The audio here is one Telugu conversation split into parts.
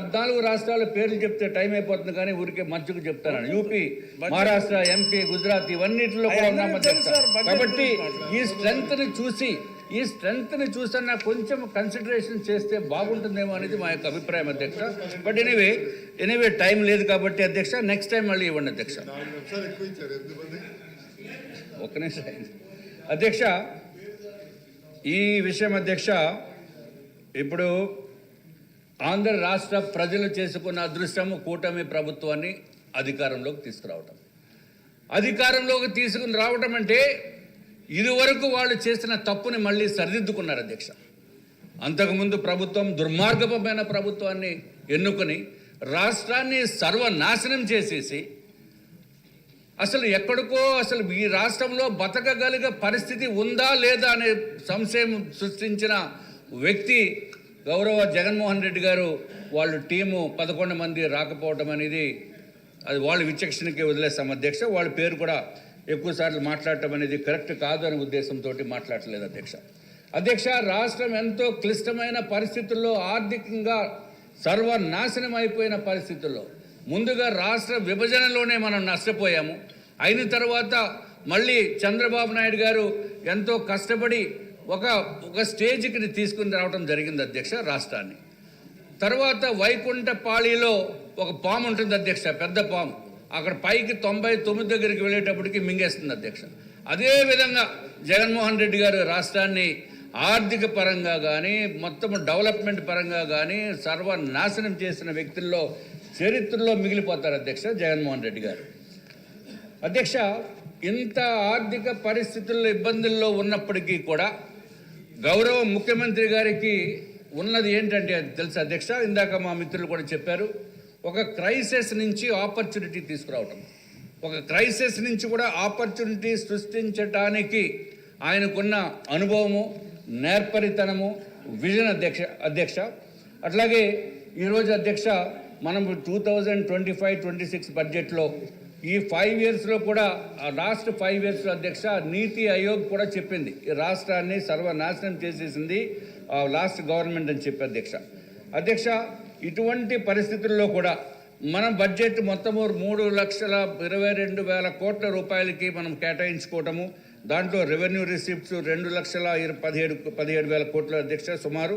14 రాష్ట్రాల పేర్లు చెప్తే టైం అయిపోతుంది కానీ ఊరికే మధ్యకు చెప్తాను. యూపీ, మహారాష్ట్ర, ఎంపీ, గుజరాత్ ఇవన్నిటిలో కూడా ఉన్నాం అధ్యక్ష. కాబట్టి ఈ స్ట్రెంగ్త్ని చూసన్నా కొంచెం కన్సిడరేషన్ చేస్తే బాగుంటుందేమో అనేది మా యొక్క అభిప్రాయం అధ్యక్ష. బట్ ఎనీవే టైం లేదు కాబట్టి అధ్యక్ష నెక్స్ట్ టైం మళ్ళీ ఇవ్వండి అధ్యక్ష. ఒక్క నిమిషం అధ్యక్ష. ఈ విషయం అధ్యక్ష, ఇప్పుడు ఆంధ్ర రాష్ట్ర ప్రజలు చేసుకున్న అదృష్టము కూటమి ప్రభుత్వాన్ని అధికారంలోకి తీసుకుని రావటం అంటే ఇదివరకు వాళ్ళు చేసిన తప్పుని మళ్ళీ సరిదిద్దుకున్నారు అధ్యక్ష. అంతకుముందు ప్రభుత్వం దుర్మార్గమైన ప్రభుత్వాన్ని ఎన్నుకొని రాష్ట్రాన్ని సర్వనాశనం చేసేసి అసలు ఎక్కడికో అసలు ఈ రాష్ట్రంలో బతకగలిగే పరిస్థితి ఉందా లేదా అనే సంశయం సృష్టించిన వ్యక్తి గౌరవ జగన్మోహన్ రెడ్డి గారు. వాళ్ళు టీము 11 మంది రాకపోవటం అనేది అది వాళ్ళ విచక్షణకి వదిలేస్తాం అధ్యక్ష. వాళ్ళ పేరు కూడా ఎక్కువసార్లు మాట్లాడటం అనేది కరెక్ట్ కాదు అనే ఉద్దేశంతో మాట్లాడలేదు అధ్యక్ష. రాష్ట్రం ఎంతో క్లిష్టమైన పరిస్థితుల్లో, ఆర్థికంగా సర్వనాశనం అయిపోయిన పరిస్థితుల్లో ముందుగా రాష్ట్ర విభజనలోనే మనం నష్టపోయాము. అయిన తర్వాత మళ్ళీ చంద్రబాబు నాయుడు గారు ఎంతో కష్టపడి ఒక స్టేజ్కి తీసుకుని రావడం జరిగింది అధ్యక్ష రాష్ట్రాన్ని. తర్వాత వైకుంఠపాళిలో ఒక పాము ఉంటుంది అధ్యక్ష, పెద్ద పాము. అక్కడ పైకి 99 దగ్గరికి వెళ్ళేటప్పటికి మింగేస్తుంది అధ్యక్ష. అదేవిధంగా జగన్మోహన్ రెడ్డి గారు రాష్ట్రాన్ని ఆర్థిక పరంగా కానీ మొత్తం డెవలప్మెంట్ పరంగా కానీ సర్వనాశనం చేసిన వ్యక్తుల్లో చరిత్రలో మిగిలిపోతారు అధ్యక్ష జగన్మోహన్ రెడ్డి గారు. అధ్యక్ష, ఇంత ఆర్థిక పరిస్థితుల్లో ఇబ్బందుల్లో ఉన్నప్పటికీ కూడా గౌరవ ముఖ్యమంత్రి గారికి ఉన్నది ఏంటంటే అది తెలుసు అధ్యక్ష. ఇందాక మా మిత్రులు కూడా చెప్పారు, ఒక క్రైసిస్ నుంచి ఆపర్చునిటీ తీసుకురావటం, ఒక క్రైసిస్ నుంచి కూడా ఆపర్చునిటీ సృష్టించటానికి ఆయనకున్న అనుభవము, నేర్పరితనము, విజన్ అధ్యక్ష. అట్లాగే ఈరోజు అధ్యక్ష మనం 2025-26 బడ్జెట్లో ఈ 5 ఇయర్స్లో కూడా లాస్ట్ 5 ఇయర్స్లో అధ్యక్ష నీతి ఆయోగ్ కూడా చెప్పింది ఈ రాష్ట్రాన్ని సర్వనాశనం చేసేసింది లాస్ట్ గవర్నమెంట్ అని చెప్పి అధ్యక్ష. ఇటువంటి పరిస్థితుల్లో కూడా మనం బడ్జెట్ మొత్తము 3,22,000 కోట్ల రూపాయలకి మనం కేటాయించుకోవటము, దాంట్లో రెవెన్యూ రిసిప్ట్స్ 2,17,000 కోట్ల అధ్యక్ష సుమారు.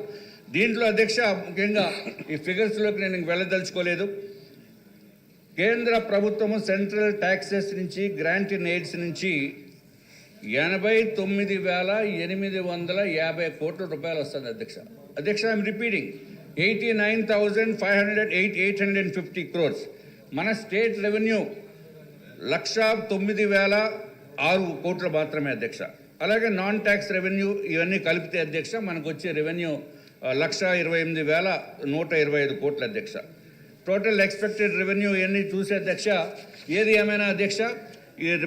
దీంట్లో అధ్యక్ష ముఖ్యంగా ఈ ఫిగర్స్లోకి నేను వెళ్ళదలుచుకోలేదు. కేంద్ర ప్రభుత్వము సెంట్రల్ ట్యాక్సెస్ నుంచి, గ్రాంట్ ఇన్ ఎయిడ్స్ నుంచి 89,850 కోట్ల రూపాయలు వస్తుంది అధ్యక్ష. I'm repeating 89,850 crores. మన స్టేట్ రెవెన్యూ 1,09,006 కోట్లు మాత్రమే అధ్యక్ష. అలాగే నాన్ ట్యాక్స్ రెవెన్యూ ఇవన్నీ కలిపితే అధ్యక్ష మనకు వచ్చే రెవెన్యూ 1,28,125 కోట్ల అధ్యక్ష. టోటల్ ఎక్స్పెక్టెడ్ రెవెన్యూ ఇవన్నీ చూసే అధ్యక్ష ఏది ఏమైనా అధ్యక్ష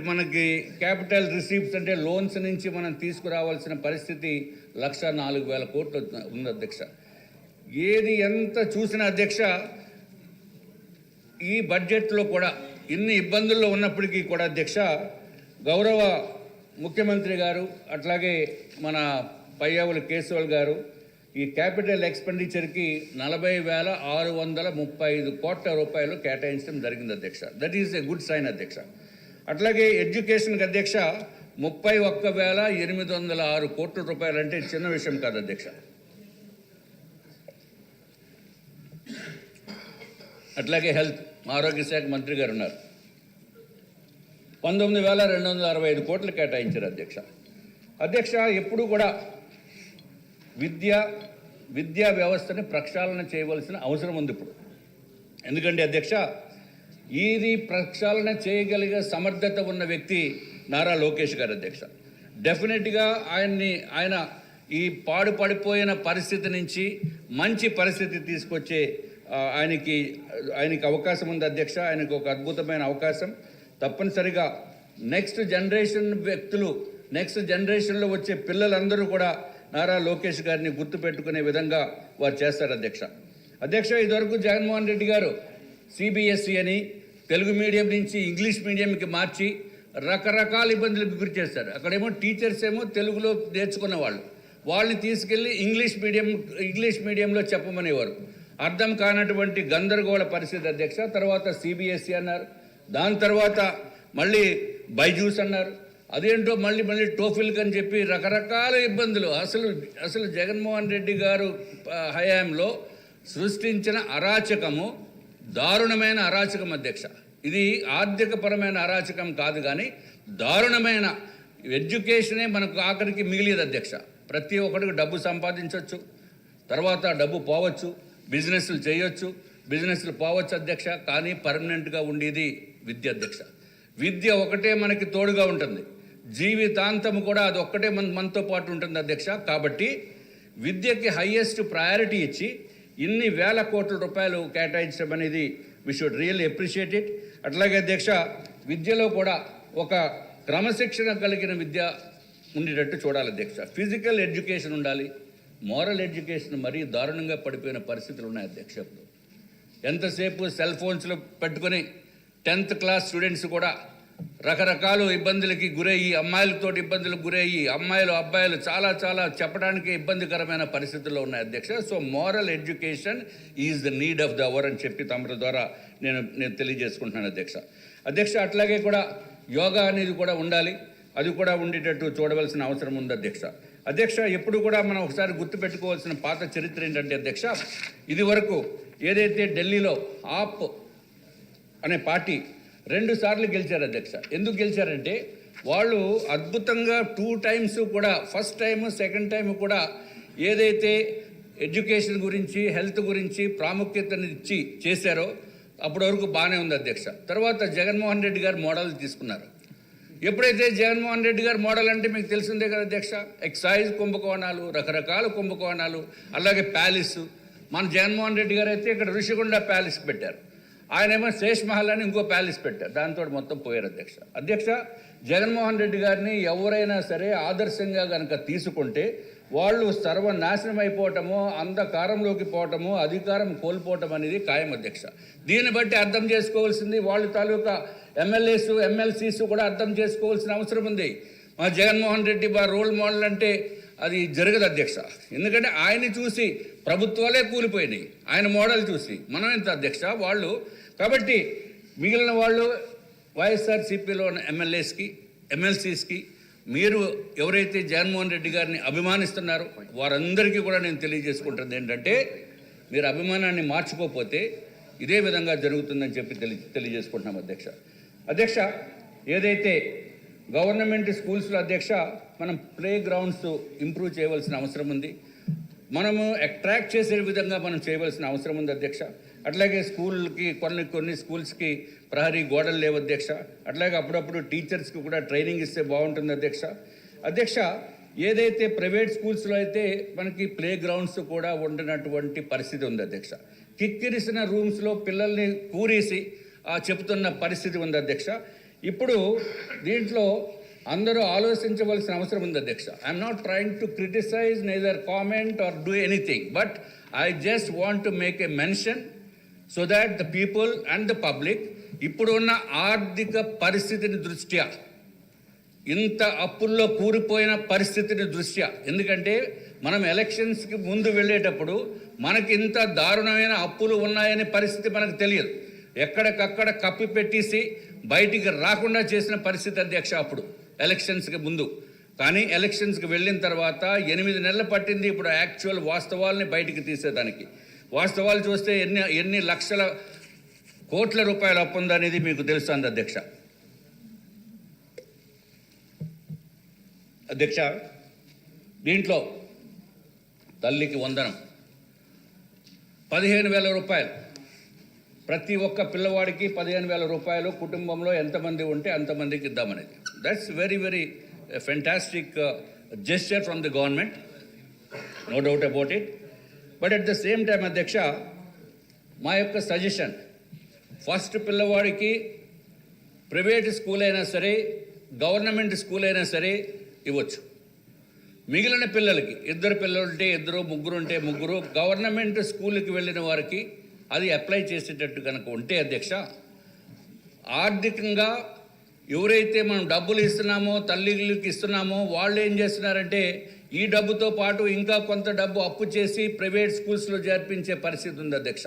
మనకి క్యాపిటల్ రిసీప్ట్స్ అంటే లోన్స్ నుంచి మనం తీసుకురావాల్సిన పరిస్థితి 1,04,000 కోట్లు ఉంది అధ్యక్ష. ఏది ఎంత చూసినా అధ్యక్ష ఈ బడ్జెట్లో కూడా ఇన్ని ఇబ్బందుల్లో ఉన్నప్పటికీ కూడా అధ్యక్ష గౌరవ ముఖ్యమంత్రి గారు అట్లాగే మన పయ్యావుల కేశవల్ గారు ఈ క్యాపిటల్ ఎక్స్పెండిచర్కి 40,635 కోట్ల రూపాయలు కేటాయించడం జరిగింది అధ్యక్ష. That is a good sign అధ్యక్ష. అట్లాగే ఎడ్యుకేషన్కి అధ్యక్ష 31,806 కోట్ల రూపాయలు అంటే చిన్న విషయం కాదు అధ్యక్ష. అట్లాగే హెల్త్ ఆరోగ్య శాఖ మంత్రి గారు ఉన్నారు, 19,265 కోట్లు కేటాయించారు అధ్యక్ష. ఎప్పుడు కూడా విద్యా వ్యవస్థని ప్రక్షాళన చేయవలసిన అవసరం ఉంది ఇప్పుడు. ఎందుకంటే అధ్యక్ష ఇది ప్రక్షాళన చేయగలిగే సమర్థత ఉన్న వ్యక్తి నారా లోకేష్ గారు అధ్యక్ష. డెఫినెట్గా ఆయన ఈ పాడుపడిపోయిన పరిస్థితి నుంచి మంచి పరిస్థితి తీసుకొచ్చే ఆయనకి అవకాశం ఉంది అధ్యక్ష. ఆయనకు ఒక అద్భుతమైన అవకాశం. తప్పనిసరిగా నెక్స్ట్ జనరేషన్లో వచ్చే పిల్లలందరూ కూడా నారా లోకేష్ గారిని గుర్తుపెట్టుకునే విధంగా వారు చేస్తారు అధ్యక్ష. ఇదివరకు జగన్మోహన్ రెడ్డి గారు సిబిఎస్ఈ అని తెలుగు మీడియం నుంచి ఇంగ్లీష్ మీడియంకి మార్చి రకరకాల ఇబ్బందులకు గురి చేస్తారు. అక్కడేమో టీచర్స్ ఏమో తెలుగులో నేర్చుకున్న వాళ్ళని తీసుకెళ్ళి ఇంగ్లీష్ మీడియంలో చెప్పమనేవారు. అర్థం కానటువంటి గందరగోళ పరిస్థితి అధ్యక్ష. తర్వాత సిబిఎస్ఈ అన్నారు, దాని తర్వాత మళ్ళీ బైజూస్ అన్నారు, అదేంటో మళ్ళీ టోఫిల్క్ అని చెప్పి రకరకాల ఇబ్బందులు. అసలు జగన్మోహన్ రెడ్డి గారు హయాంలో సృష్టించిన అరాచకము దారుణమైన అరాచకం అధ్యక్ష. ఇది ఆర్థికపరమైన అరాచకం కాదు, కానీ దారుణమైన ఎడ్యుకేషనే మనకు ఆఖరికి మిగిలేదు అధ్యక్ష. ప్రతి ఒక్కరికి డబ్బు సంపాదించవచ్చు, తర్వాత డబ్బు పోవచ్చు, బిజినెస్లు చేయొచ్చు, బిజినెస్లు పోవచ్చు అధ్యక్ష, కానీ పర్మనెంట్గా ఉండేది విద్య అధ్యక్ష. విద్య ఒకటే మనకి తోడుగా ఉంటుంది, జీవితాంతం కూడా అది ఒక్కటే మనతో పాటు ఉంటుంది అధ్యక్ష. కాబట్టి విద్యకి హయ్యెస్ట్ ప్రయారిటీ ఇచ్చి ఇన్ని వేల కోట్ల రూపాయలు కేటాయించడం అనేది we should really appreciate it. అట్లాగే అధ్యక్ష, విద్యలో కూడా ఒక క్రమశిక్షణ కలిగిన విద్య ఉండేటట్టు చూడాలి అధ్యక్ష. ఫిజికల్ ఎడ్యుకేషన్ ఉండాలి, మోరల్ ఎడ్యుకేషన్ మరీ దారుణంగా పడిపోయిన పరిస్థితులు ఉన్నాయి అధ్యక్ష. ఎంతసేపు సెల్ ఫోన్స్లో పెట్టుకొని 10th క్లాస్ స్టూడెంట్స్ కూడా రకరకాల ఇబ్బందులకి గురయ్యి, అమ్మాయిలతోటి ఇబ్బందులకు గురయ్యి, అబ్బాయిలు చాలా చెప్పడానికి ఇబ్బందికరమైన పరిస్థితుల్లో ఉన్నాయి అధ్యక్ష. So moral education is the need of the hour అని చెప్పి తమరి ద్వారా నేను తెలియజేసుకుంటున్నాను అధ్యక్ష. అట్లాగే కూడా యోగా అనేది కూడా ఉండాలి, అది కూడా ఉండేటట్టు చూడవలసిన అవసరం ఉంది అధ్యక్ష. ఎప్పుడు కూడా మనం ఒకసారి గుర్తుపెట్టుకోవాల్సిన పాత చరిత్ర ఏంటంటే అధ్యక్ష, ఇది వరకు ఏదైతే ఢిల్లీలో ఆప్ అనే పార్టీ 2 సార్లు గెలిచారు అధ్యక్ష. ఎందుకు గెలిచారంటే వాళ్ళు అద్భుతంగా 2 times కూడా, ఫస్ట్ టైము సెకండ్ టైం కూడా ఏదైతే ఎడ్యుకేషన్ గురించి, హెల్త్ గురించి ప్రాముఖ్యతను ఇచ్చి చేశారో అప్పటి వరకు బాగానే ఉంది అధ్యక్ష. తర్వాత జగన్మోహన్ రెడ్డి గారు మోడల్ తీసుకున్నారు. ఎప్పుడైతే జగన్మోహన్ రెడ్డి గారు మోడల్ అంటే మీకు తెలిసిందే కదా అధ్యక్ష, ఎక్సైజ్ కుంభకోణాలు, రకరకాల కుంభకోణాలు, అలాగే ప్యాలెస్. మన జగన్మోహన్ రెడ్డి గారు అయితే ఇక్కడ ఋషికొండ ప్యాలెస్ పెట్టారు, ఆయనేమో శేష్ మహల్ అని ఇంకో ప్యాలెస్ పెట్టారు, దాంతో మొత్తం పోయారు అధ్యక్ష. జగన్మోహన్ రెడ్డి గారిని ఎవరైనా సరే ఆదర్శంగా కనుక తీసుకుంటే వాళ్ళు సర్వనాశనం అయిపోవటము, అంధకారంలోకి పోవటము, అధికారం కోల్పోవటం అనేది ఖాయం అధ్యక్ష. దీన్ని బట్టి అర్థం చేసుకోవాల్సింది వాళ్ళ తాలూకా ఎమ్మెల్యేస్, ఎమ్మెల్సీస్ కూడా అర్థం చేసుకోవాల్సిన అవసరం ఉంది. మా జగన్మోహన్ రెడ్డి రోల్ మోడల్ అంటే అది జరగదు అధ్యక్ష. ఎందుకంటే ఆయన్ని చూసి ప్రభుత్వాలే కూలిపోయినాయి, ఆయన మోడల్ చూసి. మనం ఎంత అధ్యక్ష వాళ్ళు. కాబట్టి మిగిలిన వాళ్ళు వైఎస్ఆర్సీపీలో ఉన్న ఎమ్మెల్యేస్కి, ఎమ్మెల్సీస్కి మీరు ఎవరైతే జగన్మోహన్ రెడ్డి గారిని అభిమానిస్తున్నారో వారందరికీ కూడా నేను తెలియజేసుకుంటుంది ఏంటంటే, మీరు అభిమానాన్ని మార్చుకోకపోతే ఇదే విధంగా జరుగుతుందని చెప్పి తెలియజేసుకుంటున్నాం అధ్యక్ష. ఏదైతే గవర్నమెంట్ స్కూల్స్లో అధ్యక్ష మనం ప్లే గ్రౌండ్స్ ఇంప్రూవ్ చేయవలసిన అవసరం ఉంది, మనము అట్రాక్ట్ చేసే విధంగా మనం చేయవలసిన అవసరం ఉంది అధ్యక్ష. అట్లాగే స్కూల్కి కొన్ని స్కూల్స్కి ప్రహరీ గోడలు లేవు అధ్యక్ష. అట్లాగే అప్పుడప్పుడు టీచర్స్కి కూడా ట్రైనింగ్ ఇస్తే బాగుంటుంది అధ్యక్ష. ఏదైతే ప్రైవేట్ స్కూల్స్లో అయితే మనకి ప్లే గ్రౌండ్స్ కూడా ఉండనటువంటి పరిస్థితి ఉంది అధ్యక్ష. కిక్కిరిసిన రూమ్స్లో పిల్లల్ని కూరేసి చెబుతున్న పరిస్థితి ఉంది అధ్యక్ష. ఇప్పుడు దీంట్లో అందరూ ఆలోచించవలసిన అవసరం ఉంది అధ్యక్ష. I'm not trying to criticise, neither comment or do anything, but I just want to make a mention so that the people and the public ఇప్పుడున్న ఆర్థిక పరిస్థితిని దృష్ట్యా, ఇంత అప్పుల్లో కూరిపోయిన పరిస్థితిని దృష్ట్యా, ఎందుకంటే మనం ఎలక్షన్స్కి ముందు వెళ్ళేటప్పుడు మనకి ఇంత దారుణమైన అప్పులు ఉన్నాయనే పరిస్థితి మనకు తెలియదు. ఎక్కడికక్కడ కప్పి పెట్టేసి బయటికి రాకుండా చేసిన పరిస్థితి అధ్యక్ష అప్పుడు ఎలక్షన్స్కి ముందు. కానీ ఎలక్షన్స్కి వెళ్ళిన తర్వాత 8 నెలలు పట్టింది ఇప్పుడు యాక్చువల్ వాస్తవాల్ని బయటికి తీసేదానికి. వాస్తవాలు చూస్తే ఎన్ని లక్షల కోట్ల రూపాయల అప్పు ఉందనేది మీకు తెలుస్తుంది అధ్యక్ష. దీంట్లో తల్లికి వందనం 15,000 రూపాయలు, ప్రతి ఒక్క పిల్లవాడికి 15,000 రూపాయలు, కుటుంబంలో ఎంతమంది ఉంటే అంతమందికి ఇద్దామనేది. That's very fantastic gesture from the government, no doubt about it. But at the same time అధ్యక్ష, మా యొక్క సజెషన్, ఫస్ట్ పిల్లవాడికి ప్రైవేట్ స్కూల్ అయినా సరే, గవర్నమెంట్ స్కూల్ అయినా సరే ఇవ్వచ్చు. మిగిలిన పిల్లలకి 2 పిల్లలు ఉంటే 2, 3 ఉంటే 3, గవర్నమెంట్ స్కూల్కి వెళ్ళిన వారికి అది అప్లై చేసేటట్టు కనుక ఉంటే అధ్యక్ష, ఆర్థికంగా ఎవరైతే మనం డబ్బులు ఇస్తున్నామో, తల్లికి ఇస్తున్నామో, వాళ్ళు ఏం చేస్తున్నారంటే ఈ డబ్బుతో పాటు ఇంకా కొంత డబ్బు అప్పు చేసి ప్రైవేట్ స్కూల్స్లో చేర్పించే పరిస్థితి ఉంది అధ్యక్ష.